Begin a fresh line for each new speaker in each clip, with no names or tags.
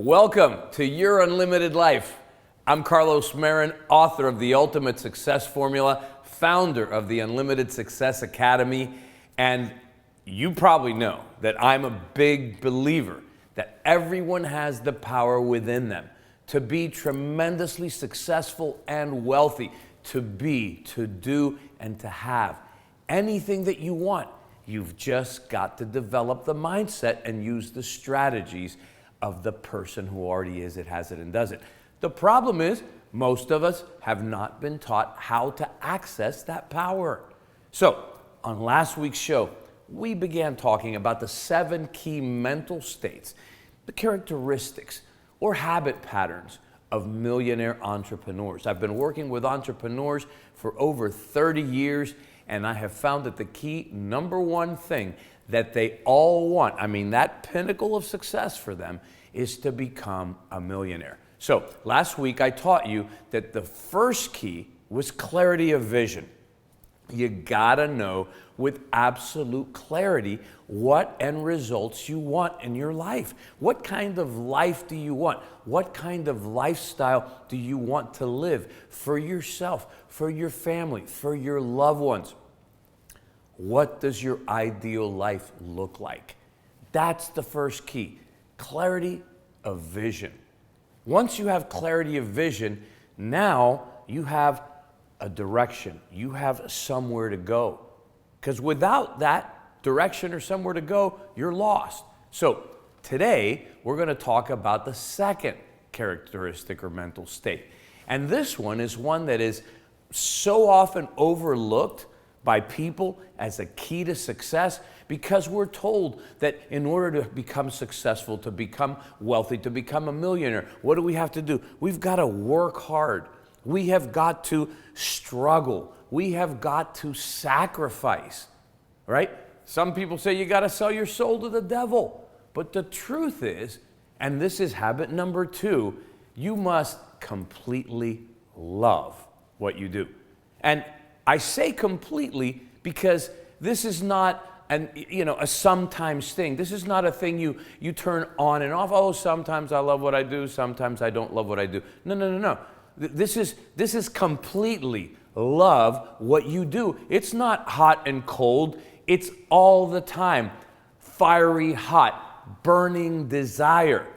Welcome to Your Unlimited Life. I'm Carlos Marin, author of The Ultimate Success Formula, founder of the Unlimited Success Academy, and you probably know that I'm a big believer that everyone has the power within them to be tremendously successful and wealthy, to be, to do, and to have anything that you want. You've just got to develop the mindset and use the strategies of the person who already is it, has it, and does it. The problem is most of us have not been taught how to access that power. So on last week's show, we began talking about the 7 key mental states, the characteristics or habit patterns of millionaire entrepreneurs. I've been working with entrepreneurs for over 30 years, and I have found that the key number one thing that they all want, that pinnacle of success for them, is to become a millionaire. So last week I taught you that the first key was clarity of vision. You gotta know with absolute clarity what end results you want in your life. What kind of life do you want? What kind of lifestyle do you want to live for yourself, for your family, for your loved ones? What does your ideal life look like? That's the first key, clarity of vision. Once you have clarity of vision, now you have a direction. You have somewhere to go. Because without that direction or somewhere to go, you're lost. So today, we're going to talk about the second characteristic or mental state. And this one is one that is so often overlooked by people as a key to success, because we're told that in order to become successful, to become wealthy, to become a millionaire, what do we have to do? We've got to work hard. We have got to struggle. We have got to sacrifice, right? Some people say you got to sell your soul to the devil. But the truth is, and this is habit number 2, you must completely love what you do. And I say completely because this is not a sometimes thing. This is not a thing you turn on and off. Oh, sometimes I love what I do, sometimes I don't love what I do. No. This is completely love what you do. It's not hot and cold. It's all the time. Fiery hot, burning desire.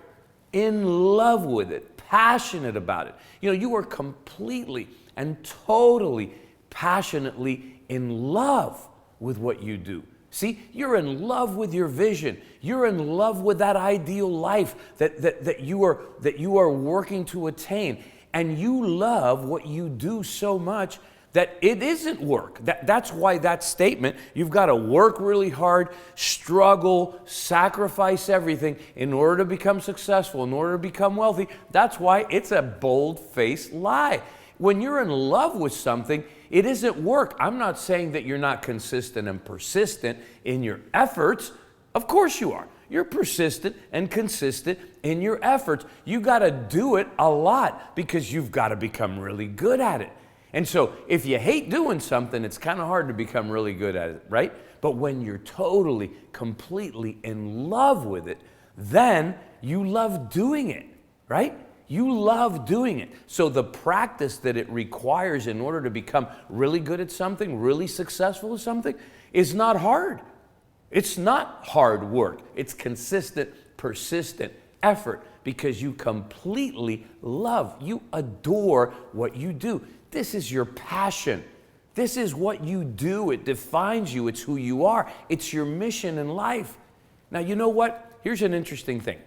In love with it, passionate about it. You are completely and totally passionately in love with what you do. See, you're in love with your vision. You're in love with that ideal life that you are working to attain. And you love what you do so much that it isn't work. That's why that statement, you've got to work really hard, struggle, sacrifice everything in order to become successful, in order to become wealthy. That's why it's a bold-faced lie. When you're in love with something, it isn't work. I'm not saying that you're not consistent and persistent in your efforts. Of course you are. You're persistent and consistent in your efforts. You got to do it a lot because you've got to become really good at it. And so if you hate doing something, it's kind of hard to become really good at it, right? But when you're totally, completely in love with it, then you love doing it, right? You love doing it. So the practice that it requires in order to become really good at something, really successful at something, is not hard. It's not hard work. It's consistent, persistent effort because you completely love, you adore what you do. This is your passion. This is what you do. It defines you. It's who you are. It's your mission in life. Now, you know what? Here's an interesting thing.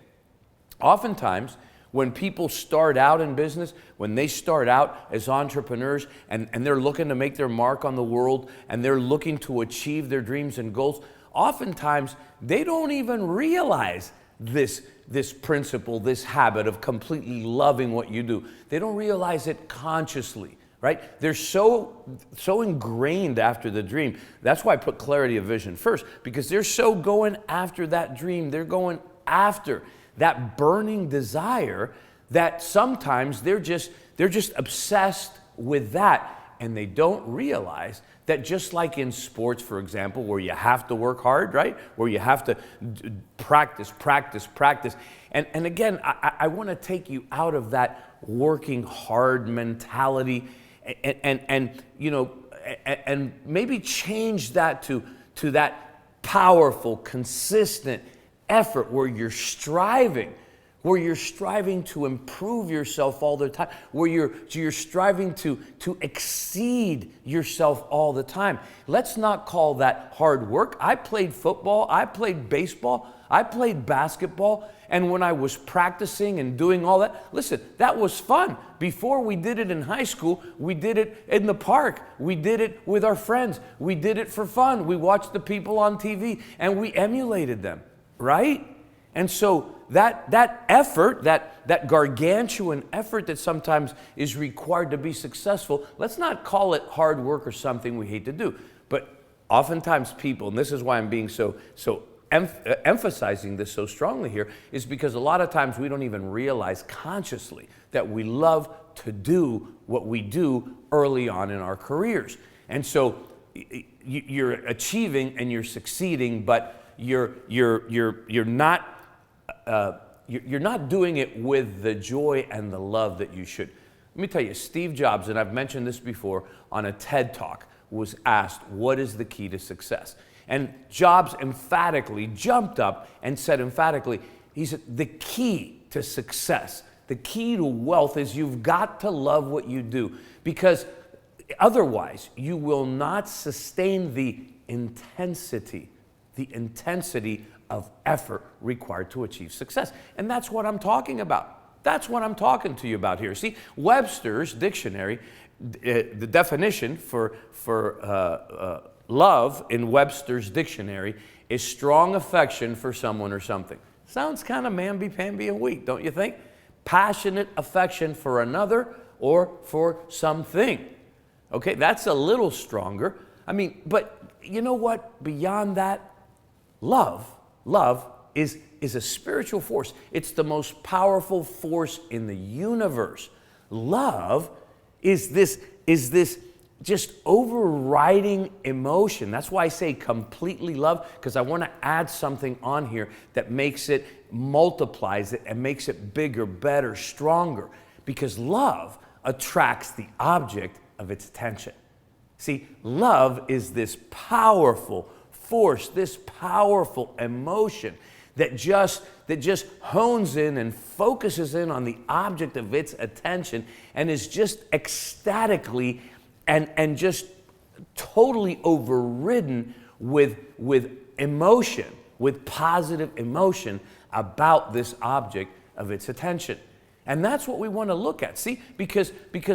Oftentimes, when people start out in business, when they start out as entrepreneurs and they're looking to make their mark on the world and they're looking to achieve their dreams and goals, oftentimes they don't even realize this principle, this habit of completely loving what you do. They don't realize it consciously, right? They're so ingrained after the dream. That's why I put clarity of vision first, because they're so going after that dream. They're going after that burning desire that sometimes they're just obsessed with that. and they don't realize that just like in sports, for example, where you have to work hard, right? Where you have to practice. And again, I want to take you out of that working hard mentality and maybe change that to that powerful, consistent effort where you're striving to improve yourself all the time, where you're striving to exceed yourself all the time. Let's not call that hard work. I played football, I played baseball, I played basketball, and when I was practicing and doing all that, listen, that was fun. Before we did it in high school, we did it in the park, we did it with our friends, we did it for fun. We watched the people on TV and we emulated them, right? And so that effort, that gargantuan effort that sometimes is required to be successful, let's not call it hard work or something we hate to do. But oftentimes people, and this is why I'm being so emphasizing this so strongly here, is because a lot of times we don't even realize consciously that we love to do what we do early on in our careers. And so you're achieving and you're succeeding, but you're not doing it with the joy and the love that you should. Let me tell you, Steve Jobs, and I've mentioned this before, on a TED Talk, was asked, what is the key to success? And Jobs emphatically jumped up and said emphatically, he said, the key to success, the key to wealth is you've got to love what you do, because otherwise you will not sustain the intensity of effort required to achieve success. And that's what I'm talking about. That's what I'm talking to you about here. See, Webster's dictionary, the definition for love in Webster's dictionary is strong affection for someone or something. Sounds kind of mamby-pamby and weak, don't you think? Passionate affection for another or for something. Okay, that's a little stronger. I mean, but you know what? Beyond that, love is a spiritual force. It's the most powerful force in the universe. Love is this just overriding emotion. That's why I say completely love, because I want to add something on here that makes it, multiplies it, and makes it bigger, better, stronger. Because love attracts the object of its attention. See, love is this powerful force, this powerful emotion that just hones in and focuses in on the object of its attention and is just ecstatically and just totally overridden with emotion, with positive emotion about this object of its attention. And that's what we want to look at. See, because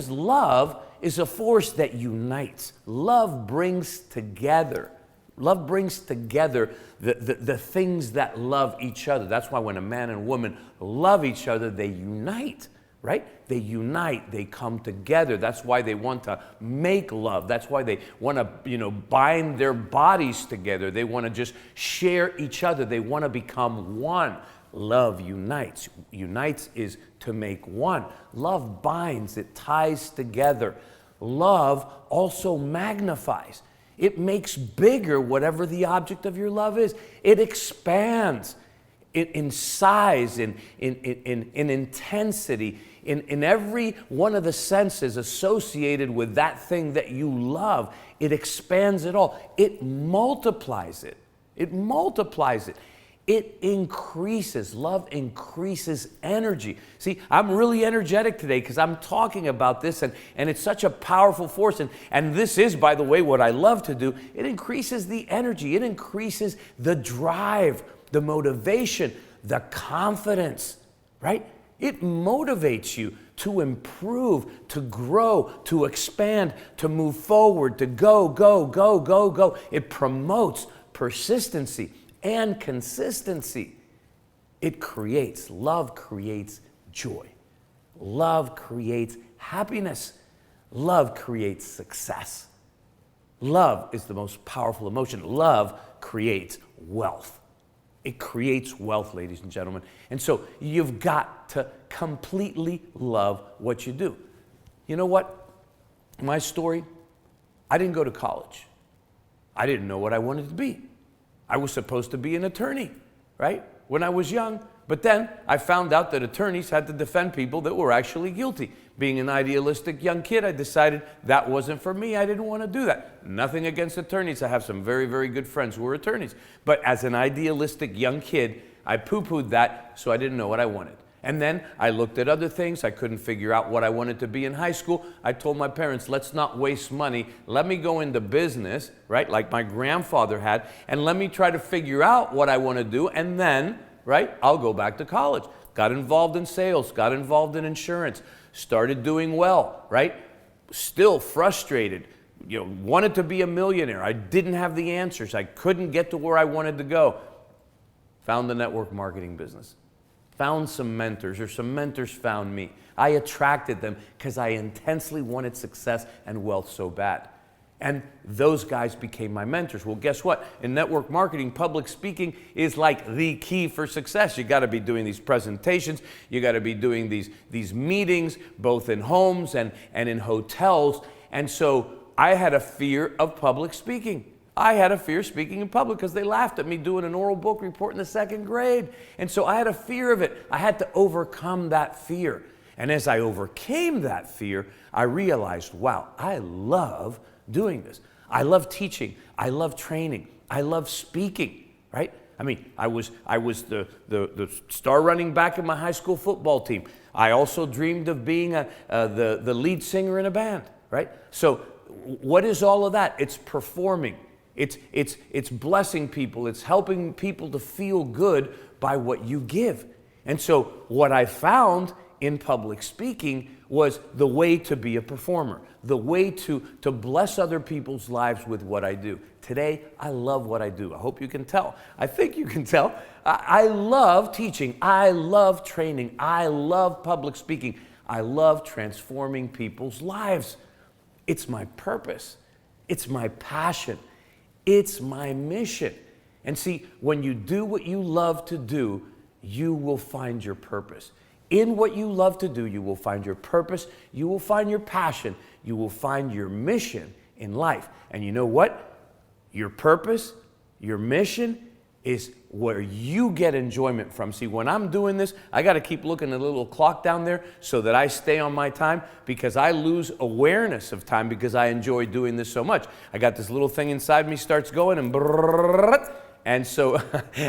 love is a force that unites. Love brings together. Love brings together the things that love each other. That's why when a man and woman love each other, they unite, right? They unite, they come together. That's why they want to make love. That's why they want to, bind their bodies together. They want to just share each other. They want to become one. Love unites. Unites is to make one. Love binds, it ties together. Love also magnifies. It makes bigger whatever the object of your love is. It expands in size, in intensity, in every one of the senses associated with that thing that you love. It expands it all. It multiplies it. It multiplies it. It increases. Love increases energy. See, I'm really energetic today because I'm talking about this, and it's such a powerful force. And this is, by the way, what I love to do. It increases the energy. It increases the drive, the motivation, the confidence, right? It motivates you to improve, to grow, to expand, to move forward, to go, go, go, go, go. It promotes persistency and consistency. Love creates joy. Love creates happiness. Love creates success. Love is the most powerful emotion. Love creates wealth. It creates wealth, ladies and gentlemen. And so you've got to completely love what you do. You know what? My story, I didn't go to college. I didn't know what I wanted to be. I was supposed to be an attorney, right? When I was young. But then I found out that attorneys had to defend people that were actually guilty. Being an idealistic young kid, I decided that wasn't for me. I didn't want to do that. Nothing against attorneys. I have some very, very good friends who are attorneys. But as an idealistic young kid, I poo-pooed that, so I didn't know what I wanted. And then I looked at other things. I couldn't figure out what I wanted to be in high school. I told my parents, let's not waste money. Let me go into business, right, like my grandfather had, and let me try to figure out what I want to do, and then, right, I'll go back to college. Got involved in sales, got involved in insurance, started doing well, right? Still frustrated, wanted to be a millionaire. I didn't have the answers. I couldn't get to where I wanted to go. Found the network marketing business. Found some mentors, or some mentors found me. I attracted them because I intensely wanted success and wealth so bad. And those guys became my mentors. Well, guess what? In network marketing, public speaking is like the key for success. You got to be doing these presentations. You got to be doing these meetings, both in homes and in hotels. And so I had a fear of public speaking. I had a fear speaking in public because they laughed at me doing an oral book report in the 2nd grade. And so I had a fear of it. I had to overcome that fear. And as I overcame that fear, I realized, wow, I love doing this. I love teaching. I love training. I love speaking, right? I mean, I was the star running back in my high school football team. I also dreamed of being the lead singer in a band, right? So what is all of that? It's performing. It's blessing people. It's helping people to feel good by what you give. And so what I found in public speaking was the way to be a performer, the way to bless other people's lives with what I do. Today, I love what I do. I hope you can tell. I think you can tell. I love teaching. I love training. I love public speaking. I love transforming people's lives. It's my purpose. It's my passion. It's my mission. And see, when you do what you love to do, you will find your purpose. In what you love to do, you will find your purpose, you will find your passion, you will find your mission in life. And you know what? Your purpose, your mission is where you get enjoyment from. See, when I'm doing this, I got to keep looking at the little clock down there so that I stay on my time, because I lose awareness of time because I enjoy doing this so much. I got this little thing inside me starts going and so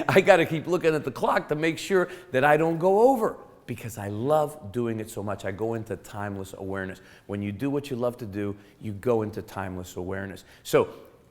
I got to keep looking at the clock to make sure that I don't go over, because I love doing it so much. I go into timeless awareness. When you do what you love to do, you go into timeless awareness. So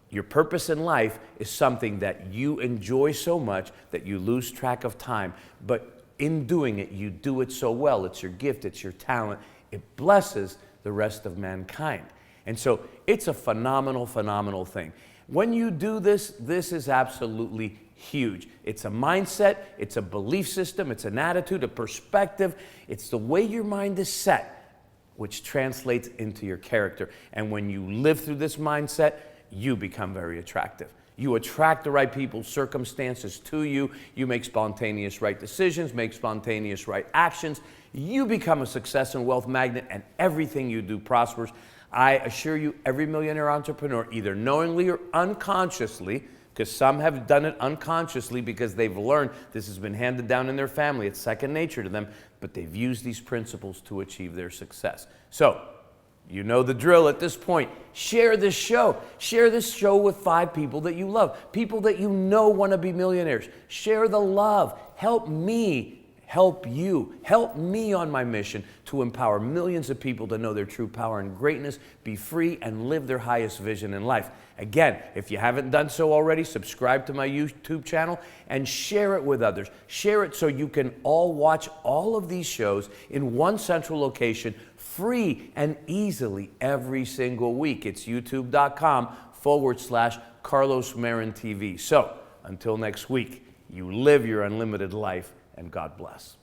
your purpose in life is something that you enjoy so much that you lose track of time. But in doing it, you do it so well. It's your gift. It's your talent. It blesses the rest of mankind. And so it's a phenomenal, phenomenal thing. When you do this, this is absolutely huge. It's a mindset. It's a belief system. It's an attitude, a perspective. It's the way your mind is set, which translates into your character. And when you live through this mindset, you become very attractive. You attract the right people, circumstances to you. You make spontaneous right decisions, make spontaneous right actions. You become a success and wealth magnet, and everything you do prospers. I assure you, every millionaire entrepreneur, either knowingly or unconsciously, because some have done it unconsciously because they've learned this has been handed down in their family. It's second nature to them, but they've used these principles to achieve their success. So, you know the drill at this point. Share this show. Share this show with 5 people that you love. People that you know want to be millionaires. Share the love. Help me help you. Help me on my mission to empower millions of people to know their true power and greatness, be free, and live their highest vision in life. Again, if you haven't done so already, subscribe to my YouTube channel and share it with others. Share it so you can all watch all of these shows in one central location, free and easily every single week. It's youtube.com/Carlos Marin TV. So until next week, you live your unlimited life, and God bless.